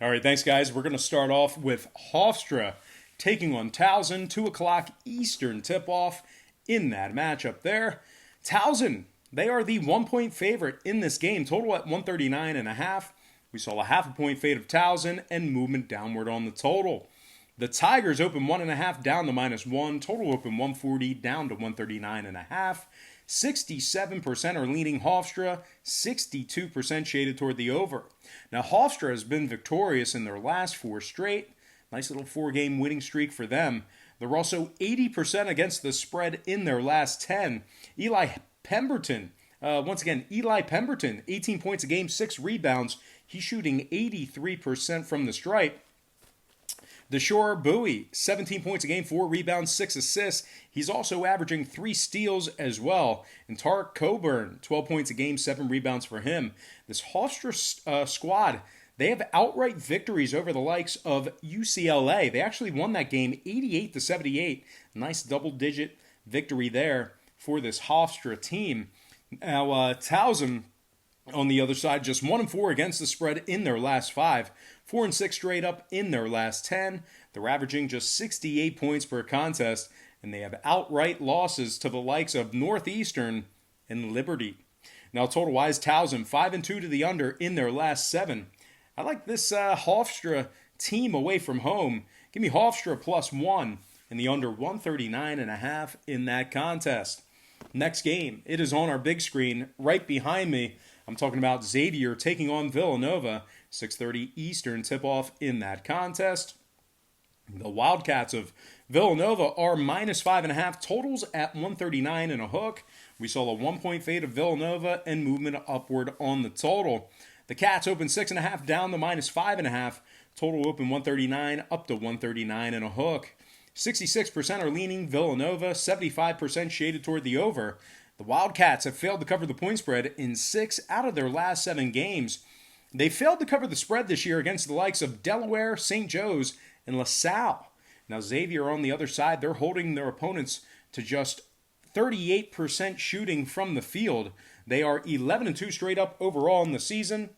All right, thanks, guys. We're going to start off with Hofstra taking on Towson, 2 o'clock Eastern tip-off in that matchup there. Towson, they are the 1-point favorite in this game, total at 139.5. We saw a half a point fade of Towson and movement downward on the total. The Tigers open 1.5 down to -1. Total open 140 down to 139.5. 67% are leaning Hofstra, 62% shaded toward the over. Now, Hofstra has been victorious in their last 4 straight. Nice little 4-game winning streak for them. They're also 80% against the spread in their last 10. Eli Pemberton, 18 points a game, 6 rebounds. He's shooting 83% from the stripe. Deshore Bowie, 17 points a game, 4 rebounds, 6 assists. He's also averaging 3 steals as well. And Tarek Coburn, 12 points a game, 7 rebounds for him. This Hofstra squad, they have outright victories over the likes of UCLA. They actually won that game 88-78. Nice double-digit victory there for this Hofstra team. Now, Towson, on the other side, just 1-4 against the spread in their last 5. 4-6 straight up in their last 10. They're averaging just 68 points per contest, and they have outright losses to the likes of Northeastern and Liberty. Now, total-wise, Towson 5-2 to the under in their last 7. I like this Hofstra team away from home. Give me Hofstra +1 and the under 139.5 in that contest. Next game, it is on our big screen right behind me. I'm talking about Xavier taking on Villanova, 6:30 Eastern tip-off in that contest. The Wildcats of Villanova are -5.5, totals at 139 and a hook. We saw a 1-point fade of Villanova and movement upward on the total. The Cats open 6.5 down to -5.5. Total open 139 up to 139 and a hook. 66% are leaning Villanova, 75% shaded toward the over. The Wildcats have failed to cover the point spread in 6 out of their last 7 games. They failed to cover the spread this year against the likes of Delaware, St. Joe's, and LaSalle. Now, Xavier on the other side, they're holding their opponents to just 38% shooting from the field. They are 11-2 straight up overall in the season.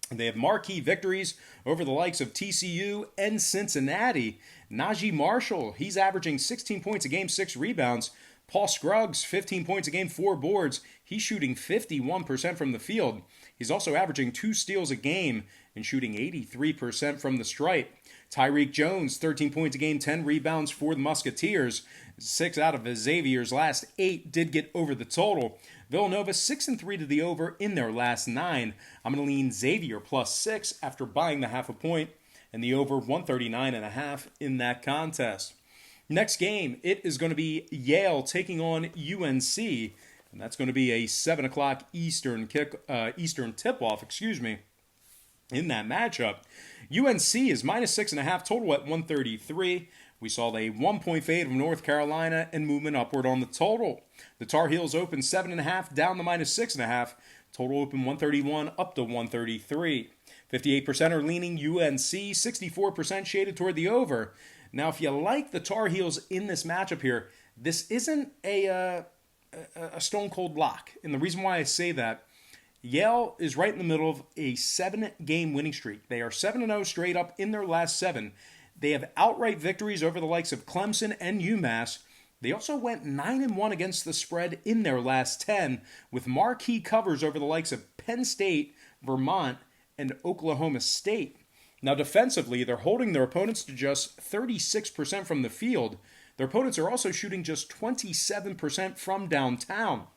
They have marquee victories over the likes of TCU and Cincinnati. Najee Marshall, he's averaging 16 points a game, 6 rebounds. Paul Scruggs, 15 points a game, 4 boards. He's shooting 51% from the field. He's also averaging 2 steals a game and shooting 83% from the stripe. Tyreek Jones, 13 points a game, 10 rebounds for the Musketeers. 6 out of Xavier's last 8 did get over the total. Villanova 6-3 to the over in their last 9. I'm going to lean Xavier +6 after buying the half a point and the over 139.5 in that contest. Next game, it is going to be Yale taking on UNC, and that's going to be a 7 o'clock Eastern tip-off, in that matchup. UNC is -6.5, total at 133. We saw a 1-point fade of North Carolina and movement upward on the total. The Tar Heels open 7.5 down to -6.5. Total open 131 up to 133. 58% are leaning UNC, 64% shaded toward the over. Now, if you like the Tar Heels in this matchup here, this isn't a stone-cold lock. And the reason why I say that, Yale is right in the middle of a 7-game winning streak. They are 7-0 straight up in their last 7. They have outright victories over the likes of Clemson and UMass. They also went 9-1 against the spread in their last 10, with marquee covers over the likes of Penn State, Vermont, and Oklahoma State. Now, defensively, they're holding their opponents to just 36% from the field. Their opponents are also shooting just 27% from downtown.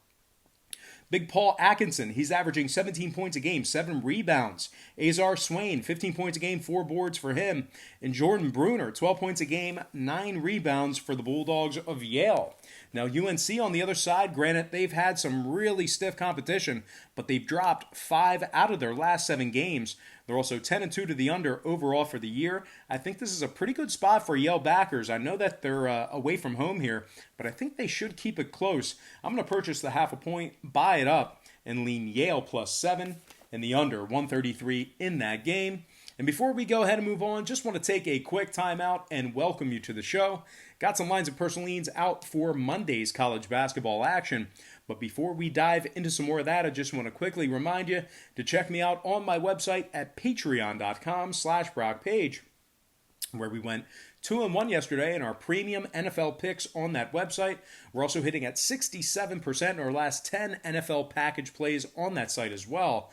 Big Paul Atkinson, he's averaging 17 points a game, 7 rebounds. Azar Swain, 15 points a game, 4 boards for him. And Jordan Bruner, 12 points a game, 9 rebounds for the Bulldogs of Yale. Now, UNC on the other side, granted, they've had some really stiff competition, but they've dropped 5 out of their last 7 games. They're also 10-2 to the under overall for the year. I think this is a pretty good spot for Yale backers. I know that they're away from home here, but I think they should keep it close. I'm going to purchase the half a point, buy it up, and lean Yale +7 and the under 133 in that game. And before we go ahead and move on, just want to take a quick timeout and welcome you to the show. Got some lines of personal leans out for Monday's college basketball action. But before we dive into some more of that, I just want to quickly remind you to check me out on my website at patreon.com/BrockPage, where we went 2-1 yesterday in our premium NFL picks on that website. We're also hitting at 67% in our last 10 NFL package plays on that site as well.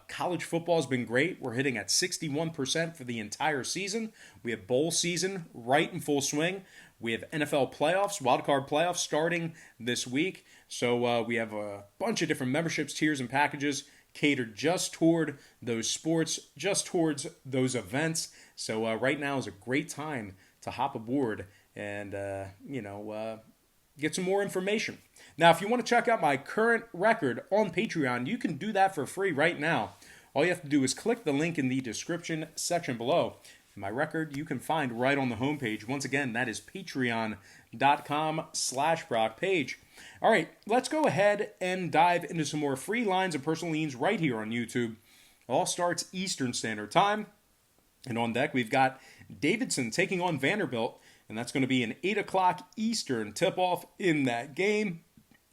College football has been great. We're hitting at 61% for the entire season. We have bowl season right in full swing. We have NFL playoffs, wildcard playoffs starting this week. So we have a bunch of different memberships, tiers, and packages catered just toward those sports, just towards those events. So right now is a great time to hop aboard and, get some more information. Now, if you want to check out my current record on Patreon, you can do that for free right now. All you have to do is click the link in the description section below. My record you can find right on the homepage. Once again, that is patreon.com/BrockPage. All right, let's go ahead and dive into some more free lines and personal leans right here on YouTube. It all starts Eastern Standard Time. And on deck, we've got Davidson taking on Vanderbilt, and that's going to be an 8 o'clock Eastern tip-off in that game.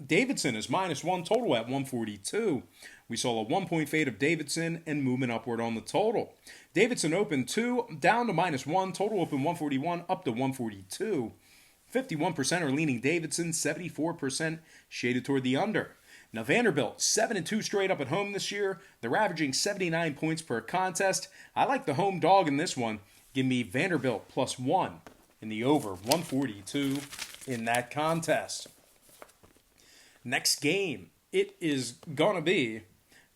Davidson is -1, total at 142. We saw a 1-point fade of Davidson and movement upward on the total. Davidson opened 2, down to -1, total open 141, up to 142. 51% are leaning Davidson, 74% shaded toward the under. Now Vanderbilt, 7-2 straight up at home this year. They're averaging 79 points per contest. I like the home dog in this one. Give me Vanderbilt +1 in the over 142 in that contest. Next game, it is going to be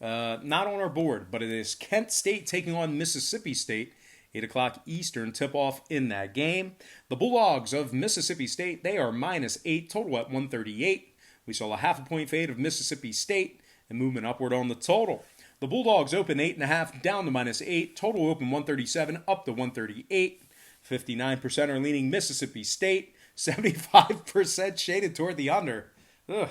not on our board, but it is Kent State taking on Mississippi State. 8 o'clock Eastern tip-off in that game. The Bulldogs of Mississippi State, they are -8, total at 138. We saw a 0.5 point fade of Mississippi State and movement upward on the total. The Bulldogs open 8.5, down to -8, total open 137, up to 138. 59% are leaning Mississippi State, 75% shaded toward the under. Ugh.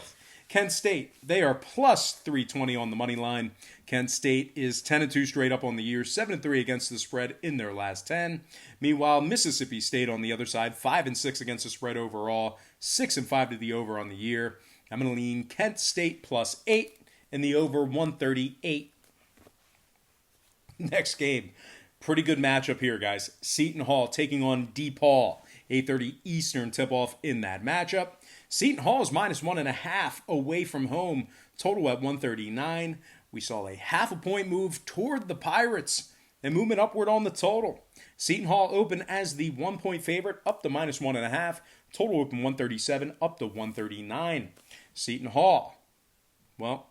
Kent State, they are +320 on the money line. Kent State is 10-2 straight up on the year, 7-3 against the spread in their last 10. Meanwhile, Mississippi State on the other side, 5-6 against the spread overall, 6-5 to the over on the year. I'm going to lean Kent State +8 and the over 138. Next game, pretty good matchup here, guys. Seton Hall taking on DePaul. 8:30 Eastern tip-off in that matchup. Seton Hall is -1.5 away from home, total at 139. We saw a 0.5 point move toward the Pirates and movement upward on the total. Seton Hall open as the 1-point favorite, up to -1.5. Total open 137, up to 139. Seton Hall, well,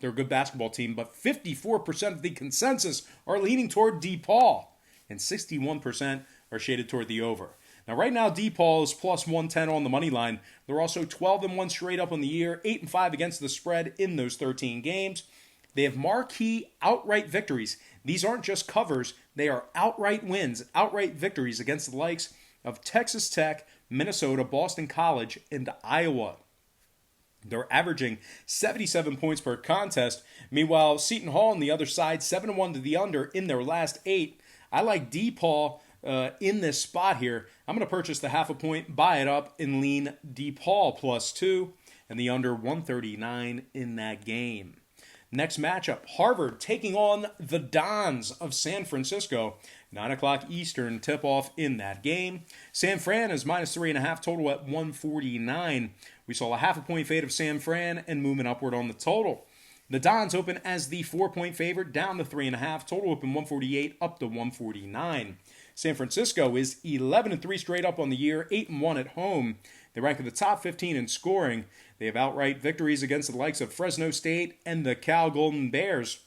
they're a good basketball team, but 54% of the consensus are leaning toward DePaul, and 61% are shaded toward the over. Now, right now, DePaul is +110 on the money line. They're also 12-1 straight up on the year, 8-5 against the spread in those 13 games. They have marquee outright victories. These aren't just covers. They are outright wins, outright victories against the likes of Texas Tech, Minnesota, Boston College, and Iowa. They're averaging 77 points per contest. Meanwhile, Seton Hall on the other side, 7-1 to the under in their last 8. I like DePaul in this spot here. I'm going to purchase the 0.5 point, buy it up, and lean DePaul +2 and the under 139 in that game. Next matchup, Harvard taking on the Dons of San Francisco. 9 o'clock Eastern tip-off in that game. San Fran is -3.5, total at 149. We saw a 0.5 point fade of San Fran and movement upward on the total. The Dons open as the 4-point favorite, down to 3.5. Total open 148, up to 149. San Francisco is 11-3 straight up on the year, 8-1 at home. They rank in the top 15 in scoring. They have outright victories against the likes of Fresno State and the Cal Golden Bears.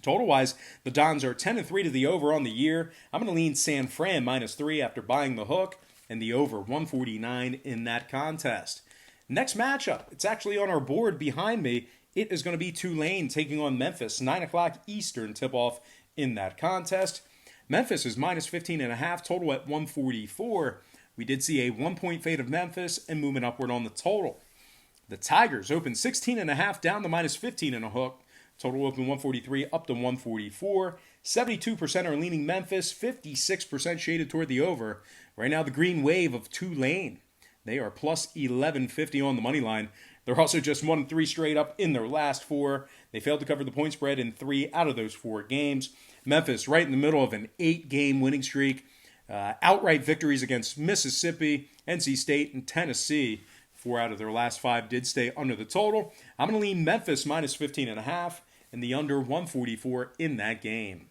Total-wise, the Dons are 10-3 to the over on the year. I'm going to lean San Fran -3 after buying the hook, and the over 149 in that contest. Next matchup, it's actually on our board behind me. It is going to be Tulane taking on Memphis, 9 o'clock Eastern tip-off in that contest. Memphis is -15.5, total at 144. We did see a 1-point fade of Memphis and movement upward on the total. The Tigers open 16.5, down to -15 and a hook. Total open 143, up to 144. 72% are leaning Memphis, 56% shaded toward the over. Right now, the green wave of Tulane. They are plus 1150 on the money line. They're also just 1-3 straight up in their last 4. They failed to cover the point spread in 3 out of those 4 games. Memphis, right in the middle of an 8-game winning streak. Outright victories against Mississippi, NC State, and Tennessee. 4 out of their last 5 did stay under the total. I'm going to lean Memphis minus 15.5 and the under 144 in that game.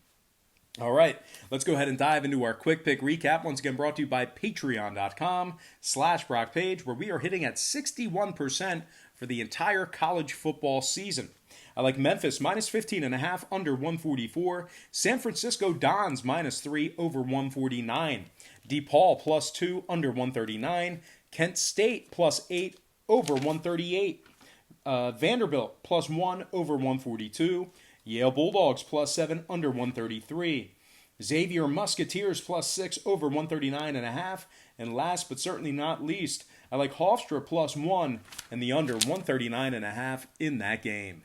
All right, let's go ahead and dive into our quick pick recap. Once again, brought to you by patreon.com/BrockPage, where we are hitting at 61% for the entire college football season. I like Memphis minus 15.5 under 144. San Francisco Dons minus 3 over 149. DePaul plus 2 under 139. Kent State plus 8 over 138. Vanderbilt plus 1 over 142. Yale Bulldogs plus 7 under 133. Xavier Musketeers plus 6 over 139.5. And last but certainly not least, I like Hofstra plus 1 and the under 139.5 in that game.